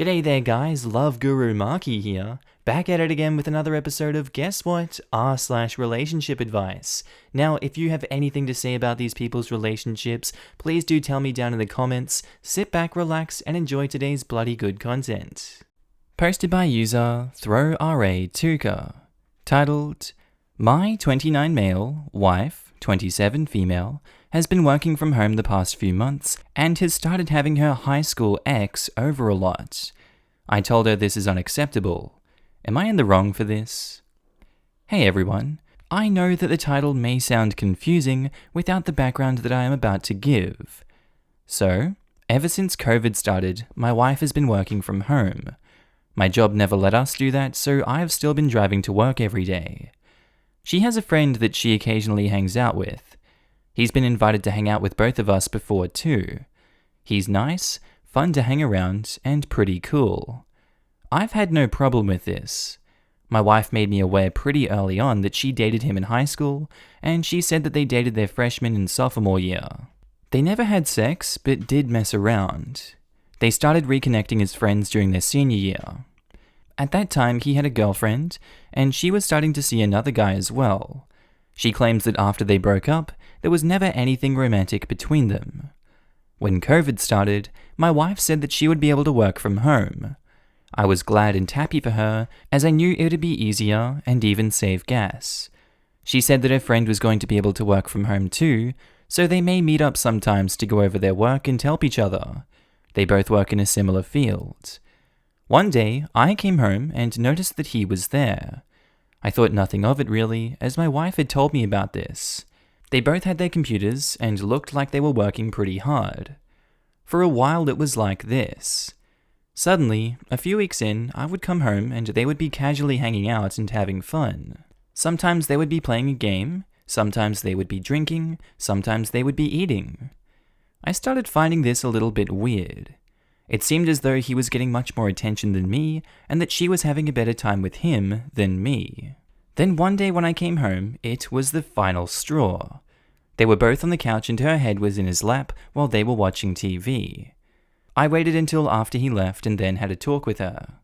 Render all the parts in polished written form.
G'day there guys, Love Guru Markee here, back at it again with another episode of Guess What? r/relationship advice. Now, if you have anything to say about these people's relationships, please do tell me down in the comments. Sit back, relax, and enjoy today's bloody good content. Posted by user ThrowRA2ka, titled, My 29 male, wife, 27 female, has been working from home the past few months and has started having her high school ex over a lot. I told her this is unacceptable. Am I in the wrong for this? Hey everyone, I know that the title may sound confusing without the background that I am about to give. So, ever since COVID started, my wife has been working from home. My job never let us do that, so I have still been driving to work every day. She has a friend that she occasionally hangs out with. He's been invited to hang out with both of us before too. He's nice, fun to hang around, and pretty cool. I've had no problem with this. My wife made me aware pretty early on that she dated him in high school, and she said that they dated their freshman and sophomore year. They never had sex, but did mess around. They started reconnecting as friends during their senior year. At that time, he had a girlfriend, and she was starting to see another guy as well. She claims that after they broke up, there was never anything romantic between them. When COVID started, my wife said that she would be able to work from home. I was glad and happy for her, as I knew it would be easier and even save gas. She said that her friend was going to be able to work from home too, so they may meet up sometimes to go over their work and help each other. They both work in a similar field. One day, I came home and noticed that he was there. I thought nothing of it really, as my wife had told me about this. They both had their computers and looked like they were working pretty hard. For a while it was like this. Suddenly, a few weeks in, I would come home and they would be casually hanging out and having fun. Sometimes they would be playing a game, sometimes they would be drinking, sometimes they would be eating. I started finding this a little bit weird. It seemed as though he was getting much more attention than me, and that she was having a better time with him than me. Then one day when I came home, it was the final straw. They were both on the couch and her head was in his lap while they were watching TV. I waited until after he left and then had a talk with her.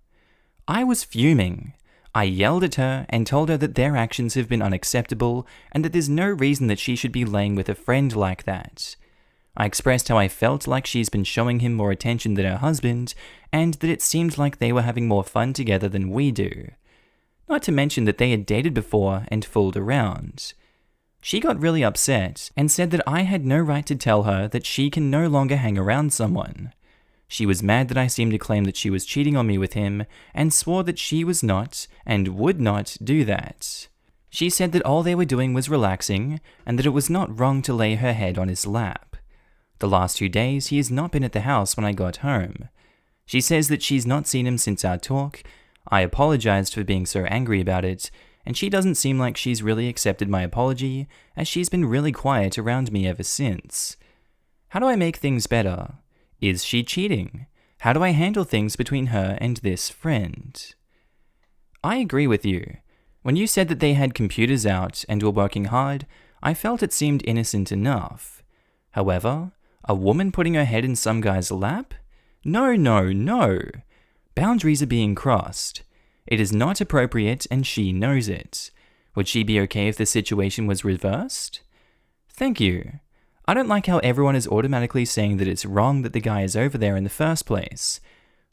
I was fuming. I yelled at her and told her that their actions have been unacceptable and that there's no reason that she should be laying with a friend like that. I expressed how I felt like she's been showing him more attention than her husband, and that it seemed like they were having more fun together than we do. Not to mention that they had dated before and fooled around. She got really upset and said that I had no right to tell her that she can no longer hang around someone. She was mad that I seemed to claim that she was cheating on me with him, and swore that she was not and would not do that. She said that all they were doing was relaxing, and that it was not wrong to lay her head on his lap. The last 2 days, he has not been at the house when I got home. She says that she's not seen him since our talk. I apologized for being so angry about it, and she doesn't seem like she's really accepted my apology, as she's been really quiet around me ever since. How do I make things better? Is she cheating? How do I handle things between her and this friend? I agree with you. When you said that they had computers out and were working hard, I felt it seemed innocent enough. However, a woman putting her head in some guy's lap? No, no, no. Boundaries are being crossed. It is not appropriate and she knows it. Would she be okay if the situation was reversed? Thank you. I don't like how everyone is automatically saying that it's wrong that the guy is over there in the first place.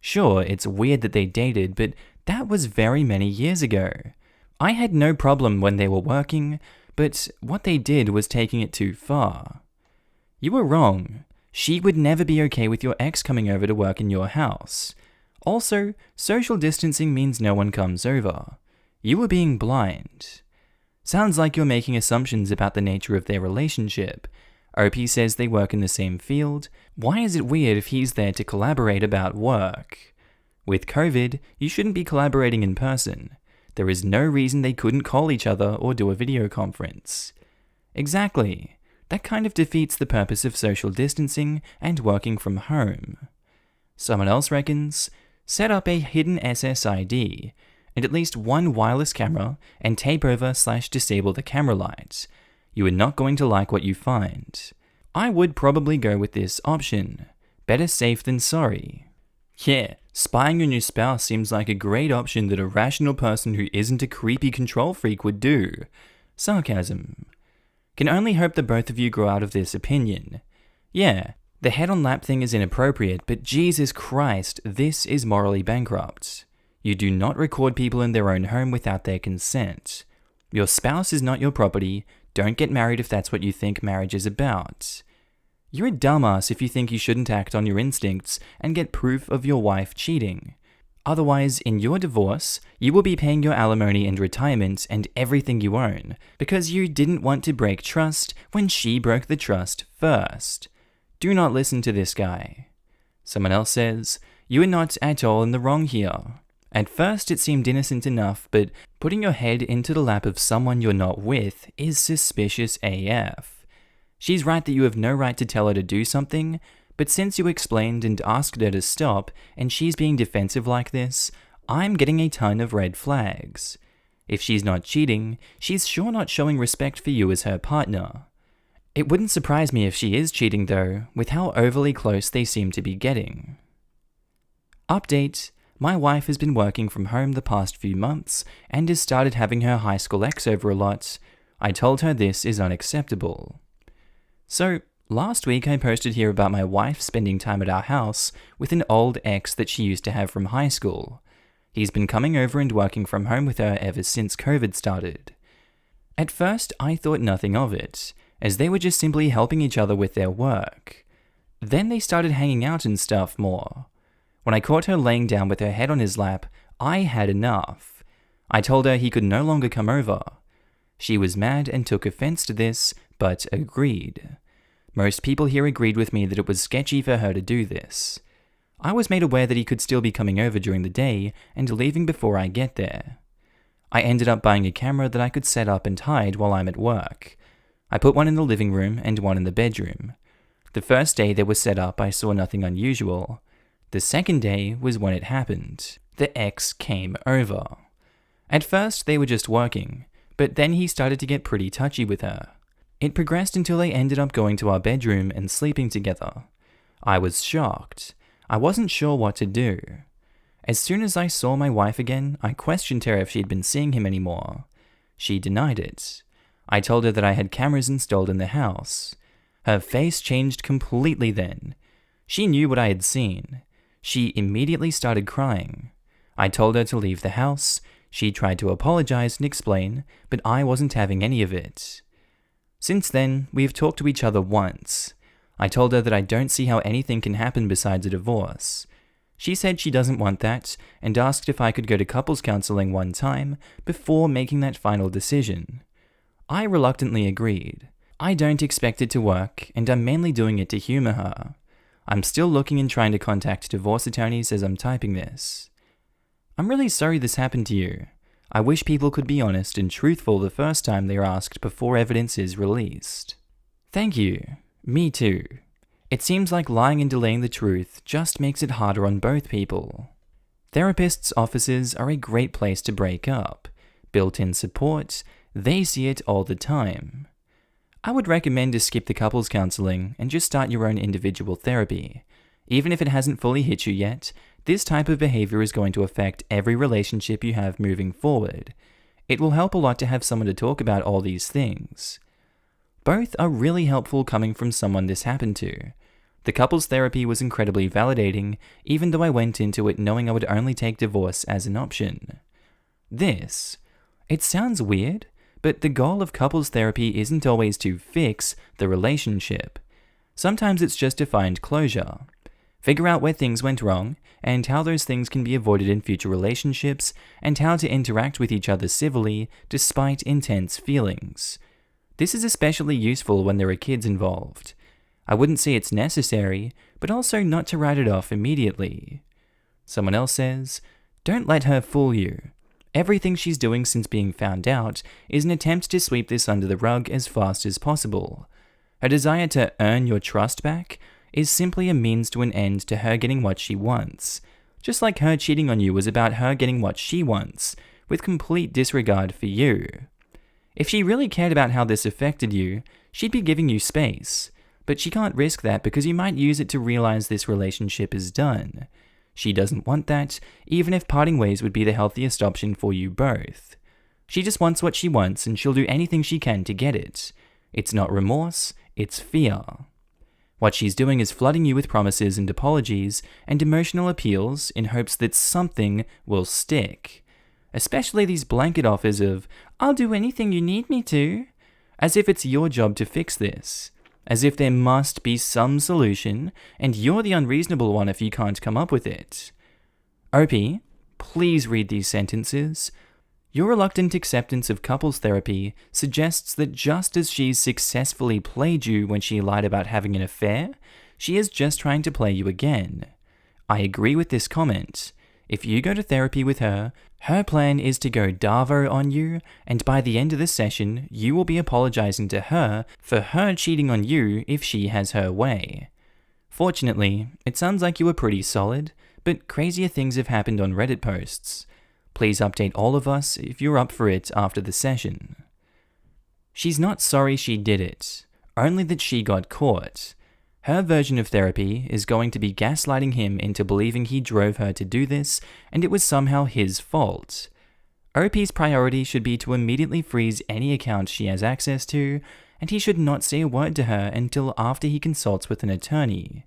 Sure, it's weird that they dated, but that was very many years ago. I had no problem when they were working, but what they did was taking it too far. You were wrong. She would never be okay with your ex coming over to work in your house. Also, social distancing means no one comes over. You were being blind. Sounds like you're making assumptions about the nature of their relationship. OP says they work in the same field. Why is it weird if he's there to collaborate about work? With COVID, you shouldn't be collaborating in person. There is no reason they couldn't call each other or do a video conference. Exactly. That kind of defeats the purpose of social distancing and working from home. Someone else reckons, set up a hidden SSID and at least one wireless camera and tape over/disable the camera light. You are not going to like what you find. I would probably go with this option. Better safe than sorry. Yeah, Spying on your spouse seems like a great option that a rational person who isn't a creepy control freak would do. Sarcasm. Can only hope that both of you grow out of this opinion. Yeah, the head on lap thing is inappropriate, but Jesus Christ, this is morally bankrupt. You do not record people in their own home without their consent. Your spouse is not your property. Don't get married if that's what you think marriage is about. You're a dumbass if you think you shouldn't act on your instincts and get proof of your wife cheating. Otherwise, in your divorce, you will be paying your alimony and retirement and everything you own because you didn't want to break trust when she broke the trust first. Do not listen to this guy. Someone else says, you are not at all in the wrong here. At first it seemed innocent enough, but putting your head into the lap of someone you're not with is suspicious AF. She's right that you have no right to tell her to do something, but since you explained and asked her to stop, and she's being defensive like this, I'm getting a ton of red flags. If she's not cheating, she's sure not showing respect for you as her partner. It wouldn't surprise me if she is cheating though, with how overly close they seem to be getting. Update. My wife has been working from home the past few months, and has started having her high school ex over a lot. I told her this is unacceptable. So, last week I posted here about my wife spending time at our house with an old ex that she used to have from high school. He's been coming over and working from home with her ever since COVID started. At first, I thought nothing of it, as they were just simply helping each other with their work. Then they started hanging out and stuff more. When I caught her laying down with her head on his lap, I had enough. I told her he could no longer come over. She was mad and took offense to this, but agreed. Most people here agreed with me that it was sketchy for her to do this. I was made aware that he could still be coming over during the day and leaving before I get there. I ended up buying a camera that I could set up and hide while I'm at work. I put one in the living room and one in the bedroom. The first day they were set up, I saw nothing unusual. The second day was when it happened. The ex came over. At first, they were just working, but then he started to get pretty touchy with her. It progressed until they ended up going to our bedroom and sleeping together. I was shocked. I wasn't sure what to do. As soon as I saw my wife again, I questioned her if she'd been seeing him anymore. She denied it. I told her that I had cameras installed in the house. Her face changed completely then. She knew what I had seen. She immediately started crying. I told her to leave the house. She tried to apologize and explain, but I wasn't having any of it. Since then, we have talked to each other once. I told her that I don't see how anything can happen besides a divorce. She said she doesn't want that, and asked if I could go to couples counseling one time before making that final decision. I reluctantly agreed. I don't expect it to work, and I'm mainly doing it to humor her. I'm still looking and trying to contact divorce attorneys as I'm typing this. I'm really sorry this happened to you. I wish people could be honest and truthful the first time they are asked before evidence is released. Thank you. Me too. It seems like lying and delaying the truth just makes it harder on both people. Therapists' offices are a great place to break up. Built-in support, they see it all the time. I would recommend to skip the couples counseling and just start your own individual therapy. Even if it hasn't fully hit you yet, this type of behavior is going to affect every relationship you have moving forward. It will help a lot to have someone to talk about all these things. Both are really helpful coming from someone this happened to. The couples therapy was incredibly validating, even though I went into it knowing I would only take divorce as an option. It sounds weird, but the goal of couples therapy isn't always to fix the relationship. Sometimes it's just to find closure. Figure out where things went wrong, and how those things can be avoided in future relationships, and how to interact with each other civilly despite intense feelings. This is especially useful when there are kids involved. I wouldn't say it's necessary, but also not to write it off immediately. Someone else says, don't let her fool you. Everything she's doing since being found out is an attempt to sweep this under the rug as fast as possible. Her desire to earn your trust back is simply a means to an end to her getting what she wants. Just like her cheating on you was about her getting what she wants, with complete disregard for you. If she really cared about how this affected you, she'd be giving you space. But she can't risk that because you might use it to realize this relationship is done. She doesn't want that, even if parting ways would be the healthiest option for you both. She just wants what she wants and she'll do anything she can to get it. It's not remorse, it's fear. What she's doing is flooding you with promises and apologies and emotional appeals in hopes that something will stick. Especially these blanket offers of, "I'll do anything you need me to," as if it's your job to fix this. As if there must be some solution, and you're the unreasonable one if you can't come up with it. OP, please read these sentences. Your reluctant acceptance of couples therapy suggests that just as she's successfully played you when she lied about having an affair, she is just trying to play you again. I agree with this comment. If you go to therapy with her, her plan is to go Davo on you, and by the end of the session, you will be apologizing to her for her cheating on you if she has her way. Fortunately, it sounds like you were pretty solid, but crazier things have happened on Reddit posts. Please update all of us if you're up for it after the session. She's not sorry she did it, only that she got caught. Her version of therapy is going to be gaslighting him into believing he drove her to do this and it was somehow his fault. OP's priority should be to immediately freeze any account she has access to, and he should not say a word to her until after he consults with an attorney.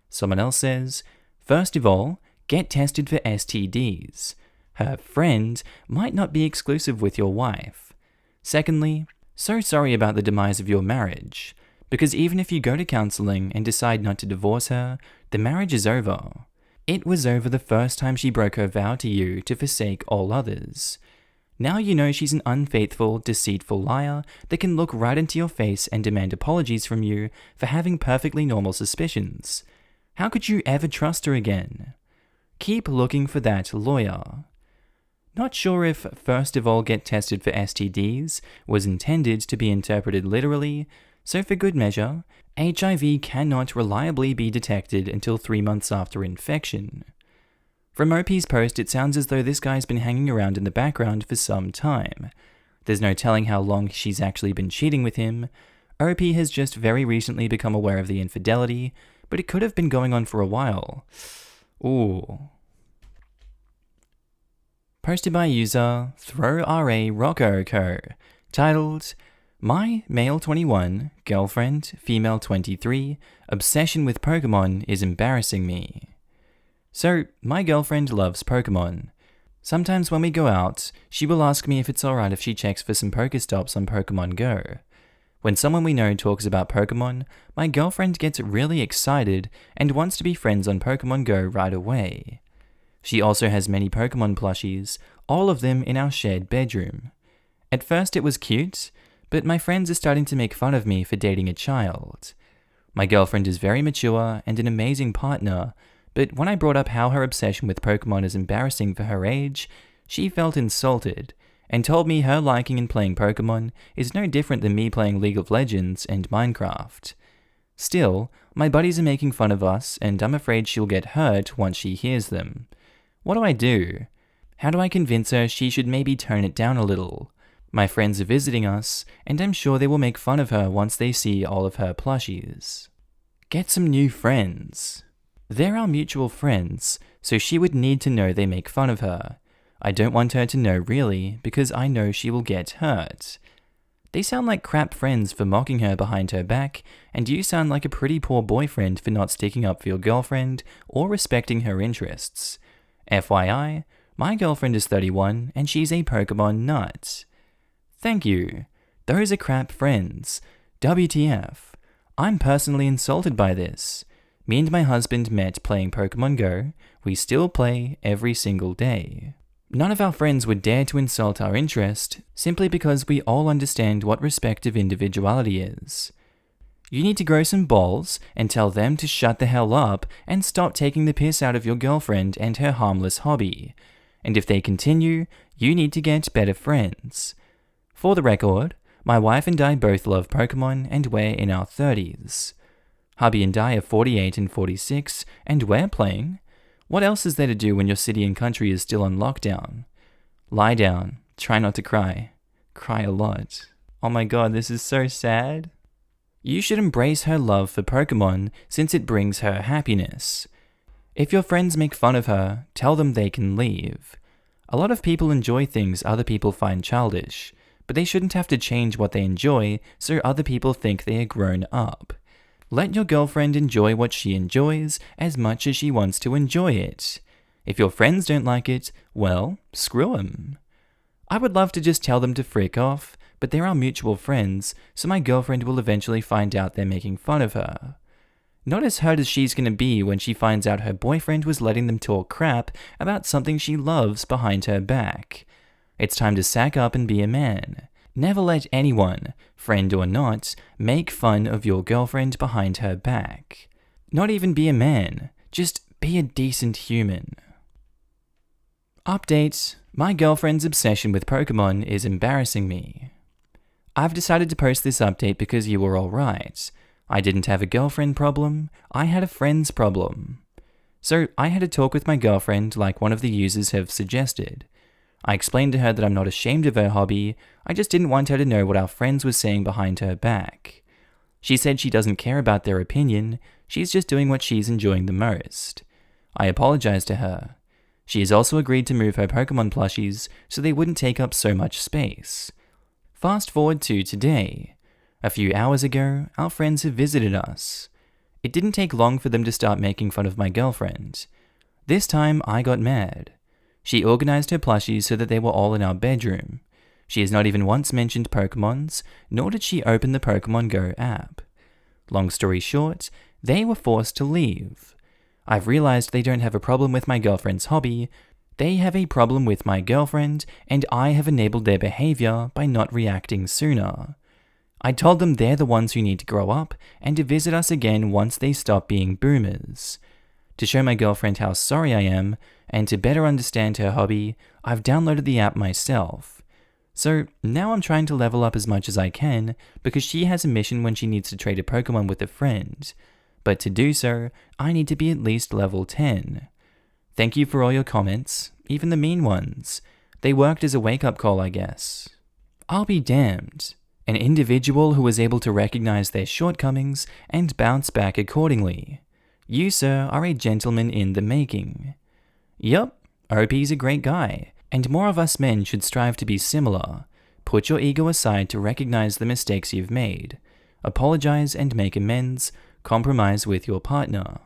Someone else says, first of all, get tested for STDs. Her friend might not be exclusive with your wife. Secondly, so sorry about the demise of your marriage. Because even if you go to counseling and decide not to divorce her, the marriage is over. It was over the first time she broke her vow to you to forsake all others. Now you know she's an unfaithful, deceitful liar that can look right into your face and demand apologies from you for having perfectly normal suspicions. How could you ever trust her again? Keep looking for that lawyer. Not sure if first of all get tested for STDs was intended to be interpreted literally, so for good measure, HIV cannot reliably be detected until 3 months after infection. From OP's post, it sounds as though this guy's been hanging around in the background for some time. There's no telling how long she's actually been cheating with him. OP has just very recently become aware of the infidelity, but it could have been going on for a while. Ooh. Posted by user ThrowRA titled, My male 21, girlfriend, female 23, obsession with Pokemon is embarrassing me. So, my girlfriend loves Pokemon. Sometimes when we go out, she will ask me if it's alright if she checks for some Pokestops on Pokemon Go. When someone we know talks about Pokemon, my girlfriend gets really excited and wants to be friends on Pokemon Go right away. She also has many Pokemon plushies, all of them in our shared bedroom. At first it was cute, but my friends are starting to make fun of me for dating a child. My girlfriend is very mature and an amazing partner, but when I brought up how her obsession with Pokemon is embarrassing for her age, she felt insulted and told me her liking and playing Pokemon is no different than me playing League of Legends and Minecraft. Still, my buddies are making fun of us and I'm afraid she'll get hurt once she hears them. What do I do? How do I convince her she should maybe tone it down a little? My friends are visiting us, and I'm sure they will make fun of her once they see all of her plushies. Get some new friends. They're our mutual friends, so she would need to know they make fun of her. I don't want her to know really, because I know she will get hurt. They sound like crap friends for mocking her behind her back, and you sound like a pretty poor boyfriend for not sticking up for your girlfriend or respecting her interests. FYI, my girlfriend is 31, and she's a Pokemon nut. Thank you. Those are crap friends. WTF. I'm personally insulted by this. Me and my husband met playing Pokemon Go. We still play every single day. None of our friends would dare to insult our interest, simply because we all understand what respective individuality is. You need to grow some balls and tell them to shut the hell up and stop taking the piss out of your girlfriend and her harmless hobby. And if they continue, you need to get better friends. For the record, my wife and I both love Pokemon and we're in our 30s. Hubby and I are 48 and 46 and we're playing. What else is there to do when your city and country is still on lockdown? Lie down, try not to cry. Cry a lot. Oh my god, this is so sad. You should embrace her love for Pokemon since it brings her happiness. If your friends make fun of her, tell them they can leave. A lot of people enjoy things other people find childish, but they shouldn't have to change what they enjoy so other people think they are grown up. Let your girlfriend enjoy what she enjoys as much as she wants to enjoy it. If your friends don't like it, well, screw 'em. I would love to just tell them to frick off, but they're our mutual friends, so my girlfriend will eventually find out they're making fun of her. Not as hurt as she's gonna be when she finds out her boyfriend was letting them talk crap about something she loves behind her back. It's time to sack up and be a man. Never let anyone, friend or not, make fun of your girlfriend behind her back. Not even be a man, just be a decent human. Update: my girlfriend's obsession with Pokemon is embarrassing me. I've decided to post this update because you were alright. I didn't have a girlfriend problem, I had a friend's problem. So I had a talk with my girlfriend like one of the users have suggested. I explained to her that I'm not ashamed of her hobby, I just didn't want her to know what our friends were saying behind her back. She said she doesn't care about their opinion, she's just doing what she's enjoying the most. I apologized to her. She has also agreed to move her Pokemon plushies so they wouldn't take up so much space. Fast forward to today. A few hours ago, our friends have visited us. It didn't take long for them to start making fun of my girlfriend. This time, I got mad. She organized her plushies so that they were all in our bedroom. She has not even once mentioned Pokemons, nor did she open the Pokemon Go app. Long story short, they were forced to leave. I've realized they don't have a problem with my girlfriend's hobby, they have a problem with my girlfriend, and I have enabled their behavior by not reacting sooner. I told them they're the ones who need to grow up and to visit us again once they stop being boomers. To show my girlfriend how sorry I am, and to better understand her hobby, I've downloaded the app myself. So now I'm trying to level up as much as I can because she has a mission when she needs to trade a Pokemon with a friend. But to do so, I need to be at least level 10. Thank you for all your comments, even the mean ones. They worked as a wake-up call, I guess. I'll be damned. An individual who was able to recognize their shortcomings and bounce back accordingly. You, sir, are a gentleman in the making. Yup, OP's a great guy, and more of us men should strive to be similar. Put your ego aside to recognize the mistakes you've made. Apologize and make amends. Compromise with your partner.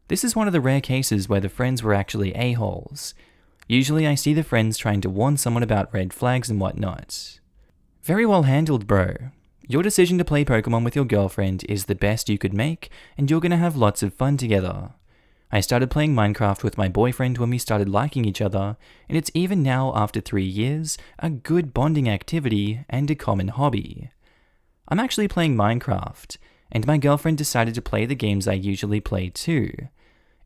This is one of the rare cases where the friends were actually a-holes. Usually I see the friends trying to warn someone about red flags and whatnot. Very well handled, bro. Your decision to play Pokemon with your girlfriend is the best you could make, and you're gonna have lots of fun together. I started playing Minecraft with my boyfriend when we started liking each other, and it's even now, after 3 years, a good bonding activity and a common hobby. I'm actually playing Minecraft, and my girlfriend decided to play the games I usually play too.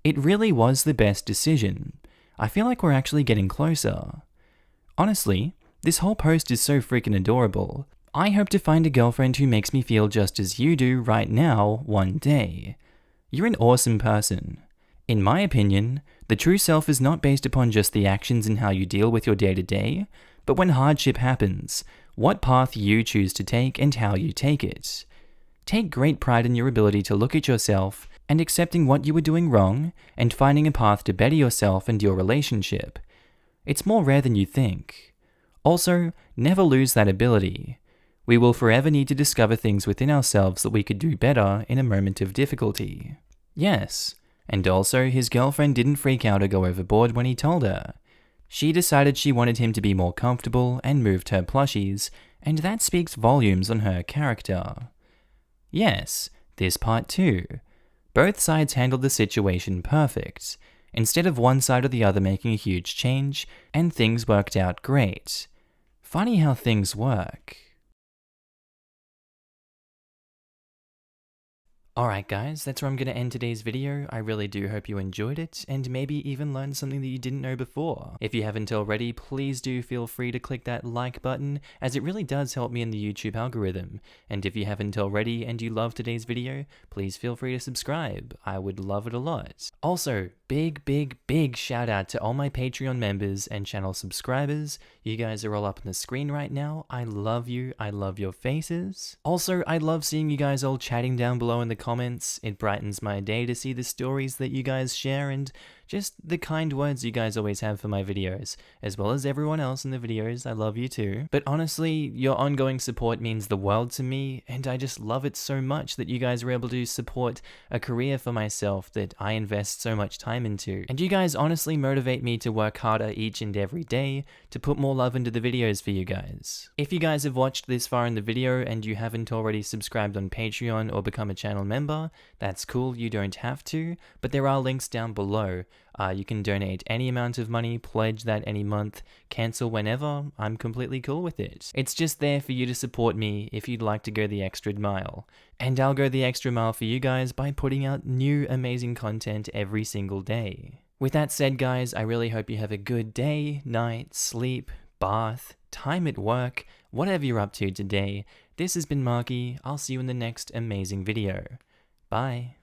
It really was the best decision. I feel like we're actually getting closer. Honestly, this whole post is so freaking adorable. I hope to find a girlfriend who makes me feel just as you do right now one day. You're an awesome person. In my opinion, the true self is not based upon just the actions and how you deal with your day-to-day, but when hardship happens, what path you choose to take and how you take it. Take great pride in your ability to look at yourself and accepting what you were doing wrong and finding a path to better yourself and your relationship. It's more rare than you think. Also, never lose that ability. We will forever need to discover things within ourselves that we could do better in a moment of difficulty. Yes, and also his girlfriend didn't freak out or go overboard when he told her. She decided she wanted him to be more comfortable and moved her plushies, and that speaks volumes on her character. Yes, this part too. Both sides handled the situation perfect, instead of one side or the other making a huge change, and things worked out great. Funny how things work. Alright guys, that's where I'm going to end today's video. I really do hope you enjoyed it, and maybe even learned something that you didn't know before. If you haven't already, please do feel free to click that like button, as it really does help me in the YouTube algorithm. And if you haven't already and you loved today's video, please feel free to subscribe. I would love it a lot. Also, big shout out to all my Patreon members and channel subscribers. You guys are all up on the screen right now. I love you. I love your faces. Also, I love seeing you guys all chatting down below in the comments comments. It brightens my day to see the stories that you guys share and just the kind words you guys always have for my videos, as well as everyone else in the videos. I love you too. But honestly, your ongoing support means the world to me, and I just love it so much that you guys are able to support a career for myself that I invest so much time into. And you guys honestly motivate me to work harder each and every day to put more love into the videos for you guys. If you guys have watched this far in the video and you haven't already subscribed on Patreon or become a channel member, that's cool, you don't have to, but there are links down below. You can donate any amount of money, pledge that any month, cancel whenever. I'm completely cool with it. It's just there for you to support me if you'd like to go the extra mile. And I'll go the extra mile for you guys by putting out new amazing content every single day. With that said, guys, I really hope you have a good day, night, sleep, bath, time at work, whatever you're up to today. This has been Markee. I'll see you in the next amazing video. Bye.